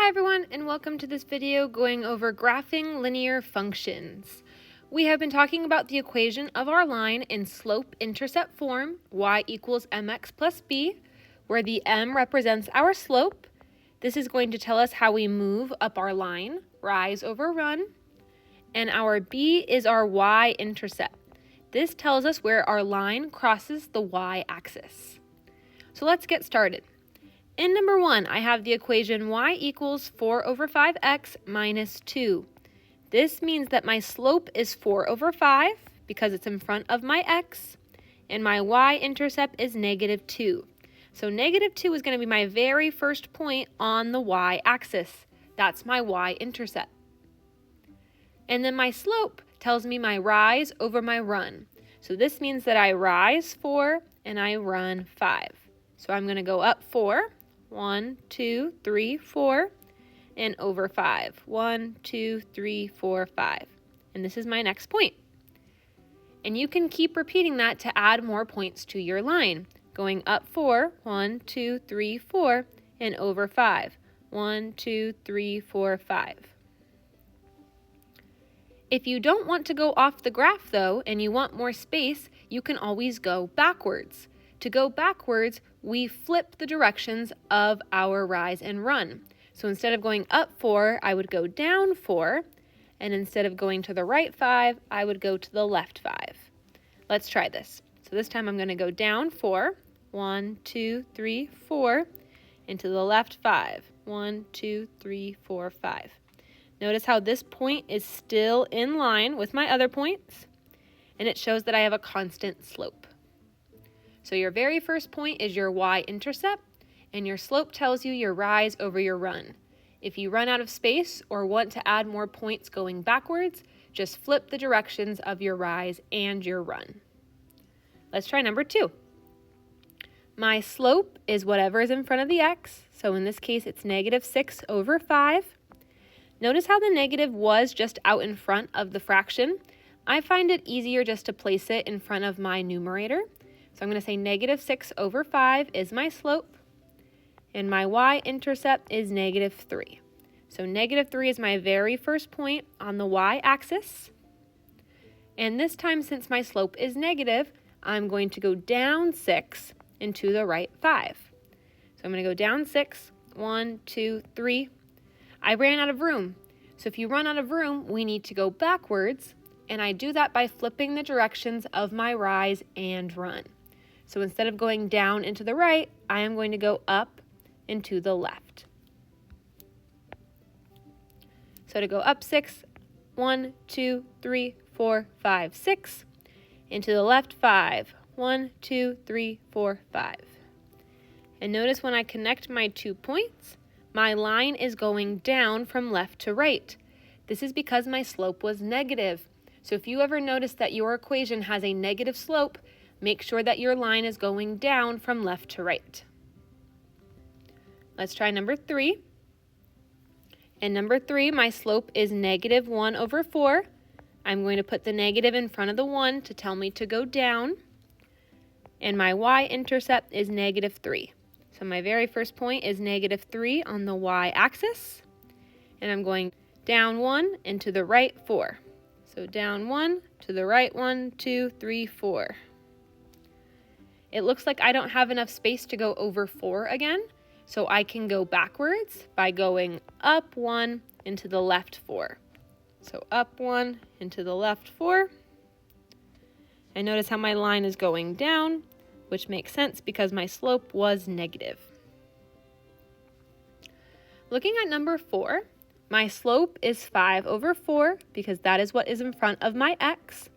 Hi everyone, and welcome to this video going over graphing linear functions. We have been talking about the equation of our line in slope-intercept form, y equals mx plus b, where the m represents our slope. This is going to tell us how we move up our line, rise over run, and our b is our y-intercept. This tells us where our line crosses the y-axis. So let's get started. In number 1, I have the equation y equals 4 over 5x minus 2. This means that my slope is 4 over 5 because it's in front of my x, and my y-intercept is negative 2. So negative 2 is going to be my very first point on the y-axis. That's my y-intercept. And then my slope tells me my rise over my run. So this means that I rise 4 and I run 5. So I'm going to go up 4. 1, 2, 3, 4, and over 5. 1, 2, 3, 4, 5. And this is my next point. And you can keep repeating that to add more points to your line. Going up 4, 1, 2, 3, 4, and over 5. 1, 2, 3, 4, 5. If you don't want to go off the graph though, and you want more space, you can always go backwards. To go backwards, we flip the directions of our rise and run. So instead of going up 4, I would go down 4, and instead of going to the right 5, I would go to the left 5. Let's try this. So this time I'm going to go down 4, 1, 2, 3, 4, and to the left 5, 1, 2, 3, 4, 5. Notice how this point is still in line with my other points, and it shows that I have a constant slope. So your very first point is your y-intercept, and your slope tells you your rise over your run. If you run out of space or want to add more points going backwards, just flip the directions of your rise and your run. Let's try number 2. My slope is whatever is in front of the x, so in this case it's negative 6 over 5. Notice how the negative was just out in front of the fraction. I find it easier just to place it in front of my numerator. So I'm going to say negative 6 over 5 is my slope, and my y-intercept is negative 3. So negative 3 is my very first point on the y-axis. And this time, since my slope is negative, I'm going to go down 6 and to the right 5. So I'm going to go down 6, 1, 2, 3. I ran out of room. So if you run out of room, we need to go backwards, and I do that by flipping the directions of my rise and run. So instead of going down and to the right, I am going to go up and to the left. So to go up 6, 1, 2, 3, 4, 5, 6. And to the left 5, 1, 2, 3, 4, 5. And notice when I connect my 2 points, my line is going down from left to right. This is because my slope was negative. So if you ever notice that your equation has a negative slope, make sure that your line is going down from left to right. Let's try number 3. In number 3, my slope is negative 1 over 4. I'm going to put the negative in front of the 1 to tell me to go down. And my y-intercept is negative 3. So my very first point is negative 3 on the y-axis. And I'm going down 1 and to the right 4. So down 1, to the right 1, 2, 3, 4. It looks like I don't have enough space to go over 4 again, so I can go backwards by going up 1 and to the left 4. So up 1 and to the left 4. And notice how my line is going down, which makes sense because my slope was negative. Looking at number 4, my slope is 5 over 4 because that is what is in front of my x.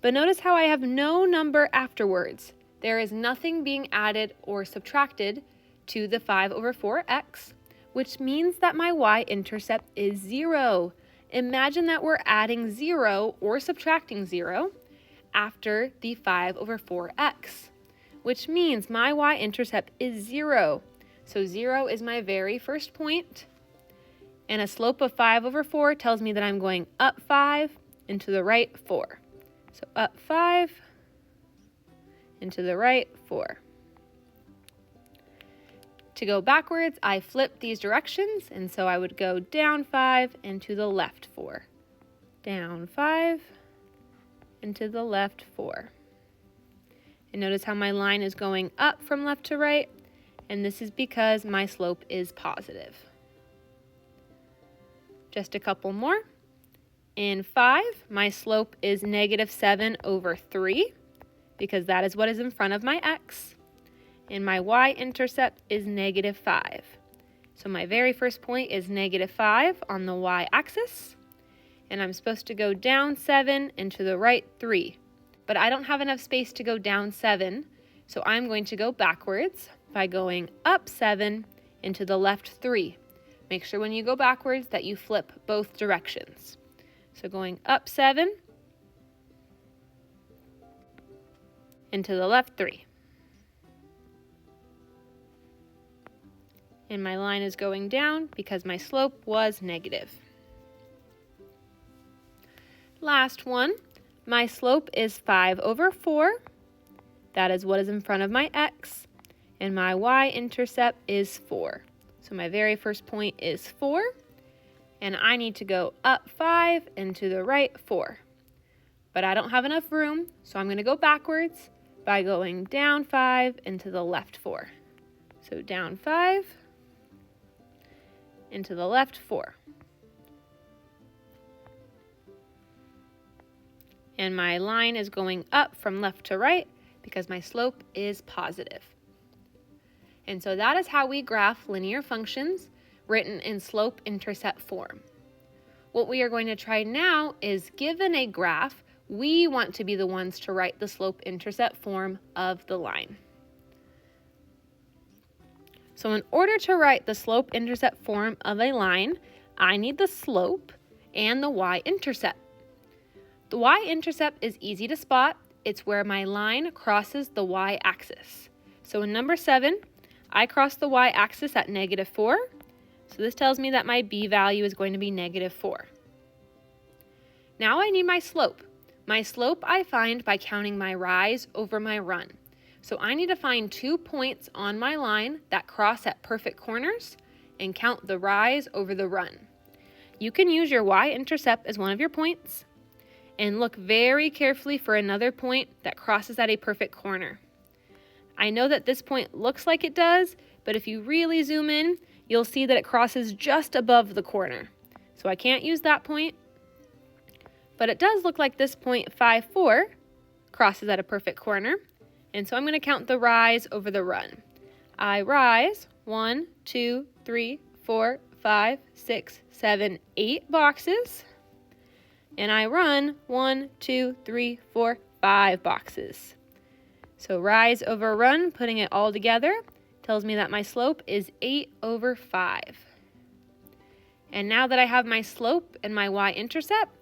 But notice how I have no number afterwards. There is nothing being added or subtracted to the 5 over 4x, which means that my y-intercept is 0. Imagine that we're adding 0 or subtracting 0 after the 5 over 4x, which means my y-intercept is 0. So 0 is my very first point, and a slope of 5 over 4 tells me that I'm going up 5 and to the right 4. So up 5 and to the right 4. To go backwards, I flip these directions, and so I would go down 5 and to the left 4. Down 5 and to the left 4. And notice how my line is going up from left to right, and this is because my slope is positive. Just a couple more. In 5, my slope is -7/3, because that is what is in front of my x. And my y-intercept is -5. So my very first point is -5 on the y-axis, and I'm supposed to go down 7 and to the right 3. But I don't have enough space to go down 7, so I'm going to go backwards by going up 7 and to the left 3. Make sure when you go backwards that you flip both directions. So going up 7 and to the left 3. And my line is going down because my slope was negative. Last one, my slope is 5/4. That is what is in front of my x. And my y-intercept is 4. So my very first point is 4. And I need to go up 5 and to the right 4. But I don't have enough room, so I'm going to go backwards by going down 5 and to the left 4. So down 5 and to the left 4. And my line is going up from left to right because my slope is positive. And so that is how we graph linear functions written in slope-intercept form. What we are going to try now is, given a graph, we want to be the ones to write the slope-intercept form of the line. So in order to write the slope-intercept form of a line, I need the slope and the y-intercept. The y-intercept is easy to spot. It's where my line crosses the y-axis. So in number 7, I cross the y-axis at -4. So this tells me that my b value is going to be -4. Now I need my slope. My slope I find by counting my rise over my run. So I need to find 2 points on my line that cross at perfect corners and count the rise over the run. You can use your y-intercept as one of your points and look very carefully for another point that crosses at a perfect corner. I know that this point looks like it does, but if you really zoom in, you'll see that it crosses just above the corner. So I can't use that point, but it does look like this point 5/4 crosses at a perfect corner. And so I'm going to count the rise over the run. I rise 1, 2, 3, 4, 5, 6, 7, 8 boxes. And I run 1, 2, 3, 4, 5 boxes. So rise over run, putting it all together, tells me that my slope is 8/5. And now that I have my slope and my y-intercept,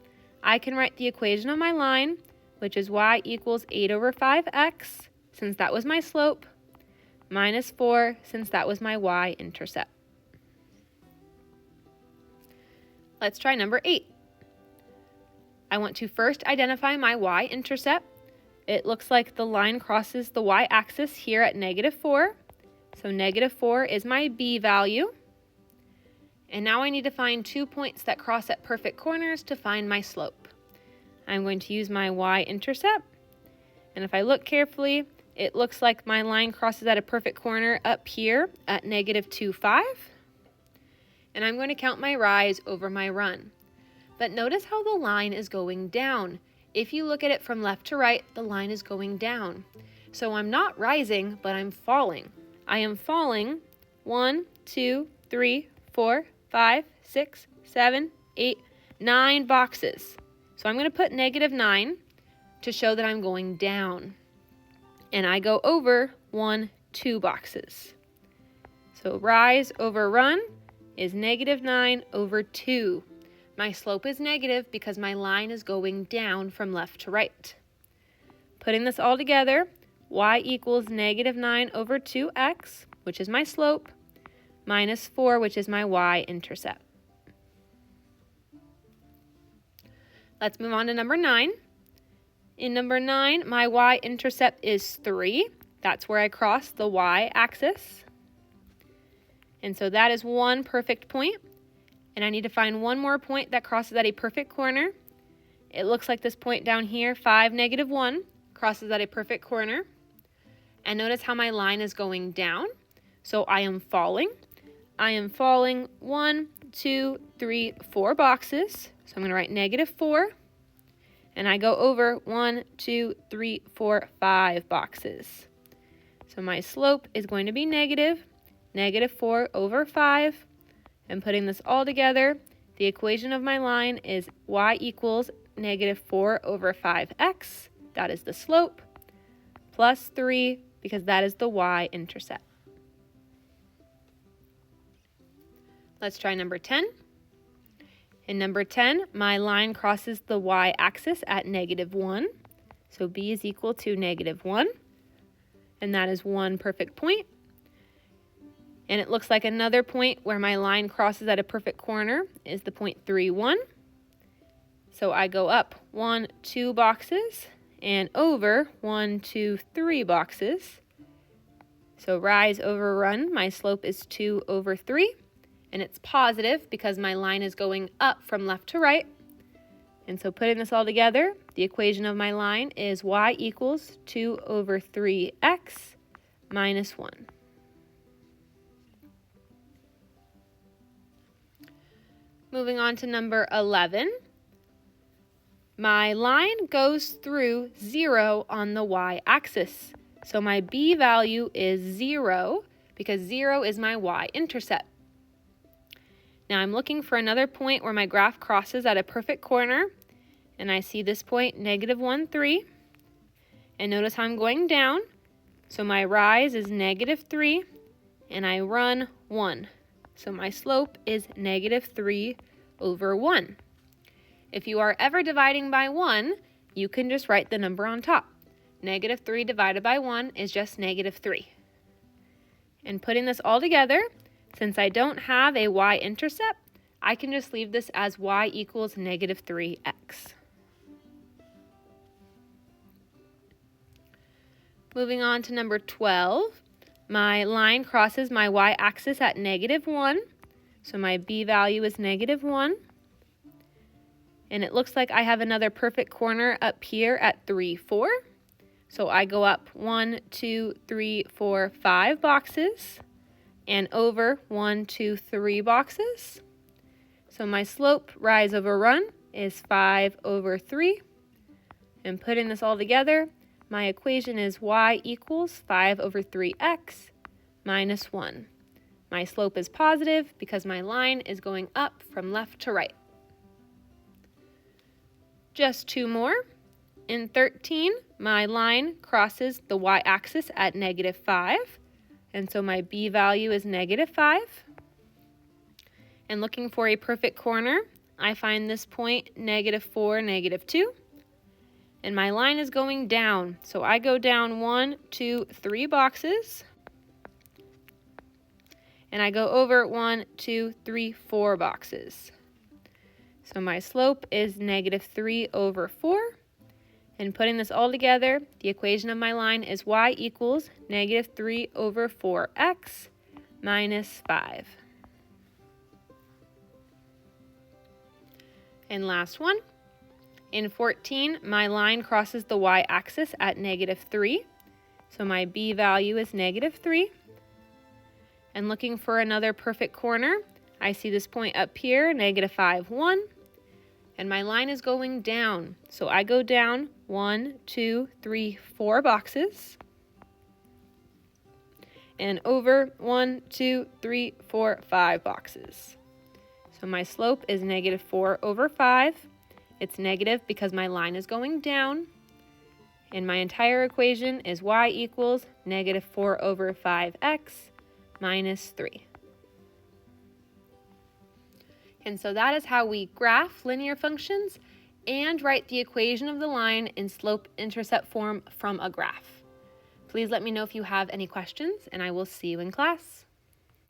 I can write the equation of my line, which is y equals 8/5x, since that was my slope, minus 4, since that was my y-intercept. Let's try number 8. I want to first identify my y-intercept. It looks like the line crosses the y-axis here at -4. So -4 is my b value. And now I need to find 2 points that cross at perfect corners to find my slope. I'm going to use my y-intercept. And if I look carefully, it looks like my line crosses at a perfect corner up here at -2, and I'm going to count my rise over my run. But notice how the line is going down. If you look at it from left to right, the line is going down. So I'm not rising, but I'm falling. I am falling 1, 2, 3, 4, 5, 6, 7, 8, 9 boxes. So I'm going to put -9 to show that I'm going down. And I go over 1, 2 boxes. So rise over run is -9/2. My slope is negative because my line is going down from left to right. Putting this all together, y equals -9/2x, which is my slope, minus 4, which is my y-intercept. Let's move on to number 9. In number 9, my y-intercept is 3. That's where I cross the y-axis. And so that is one perfect point. And I need to find one more point that crosses at a perfect corner. It looks like this point down here, 5, -1, crosses at a perfect corner. And notice how my line is going down. So I am falling. I am falling 1, 2, 3, 4 boxes. So I'm going to write -4. And I go over 1, 2, 3, 4, 5 boxes. So my slope is going to be -4 over 5. And putting this all together, the equation of my line is y equals -4 over 5x. That is the slope, plus 3, because that is the y-intercept. Let's try number 10. In number 10, my line crosses the y-axis at -1. So b is equal to -1. And that is one perfect point. And it looks like another point where my line crosses at a perfect corner is the point 3, 1. So I go up 1, 2 boxes and over 1, 2, 3 boxes. So rise over run, my slope is 2 over 3. And it's positive because my line is going up from left to right. And so putting this all together, the equation of my line is y equals 2 over 3x minus 1. Moving on to number 11. My line goes through 0 on the y-axis. So my b value is 0 because 0 is my y-intercept. Now I'm looking for another point where my graph crosses at a perfect corner. And I see this point, -1, 3. And notice how I'm going down. So my rise is -3 and I run 1. So my slope is -3 over 1. If you are ever dividing by 1, you can just write the number on top. -3 divided by 1 is just -3. And putting this all together, since I don't have a y-intercept, I can just leave this as y equals -3x. Moving on to number 12. My line crosses my y-axis at -1, so my b value is -1. And it looks like I have another perfect corner up here at 3, 4. So I go up 1, 2, 3, 4, 5 boxes and over 1, 2, 3 boxes. So my slope, rise over run, is 5 over 3. And putting this all together, my equation is y equals 5 over 3x minus 1. My slope is positive because my line is going up from left to right. Just 2 more. In 13, my line crosses the y-axis at -5. And so my b value is -5. And looking for a perfect corner, I find this point -4, -2. And my line is going down. So I go down 1, 2, 3 boxes. And I go over 1, 2, 3, 4 boxes. So my slope is -3 over 4. And putting this all together, the equation of my line is y equals -3 over 4x minus 5. And last one. In 14, my line crosses the y-axis at -3. So my b value is -3. And looking for another perfect corner, I see this point up here, -5, 1. And my line is going down. So I go down 1, 2, 3, 4 boxes. And over 1, 2, 3, 4, 5 boxes. So my slope is -4 over 5. It's negative because my line is going down. And my entire equation is y equals -4 over 5x minus 3. And so that is how we graph linear functions and write the equation of the line in slope-intercept form from a graph. Please let me know if you have any questions, and I will see you in class.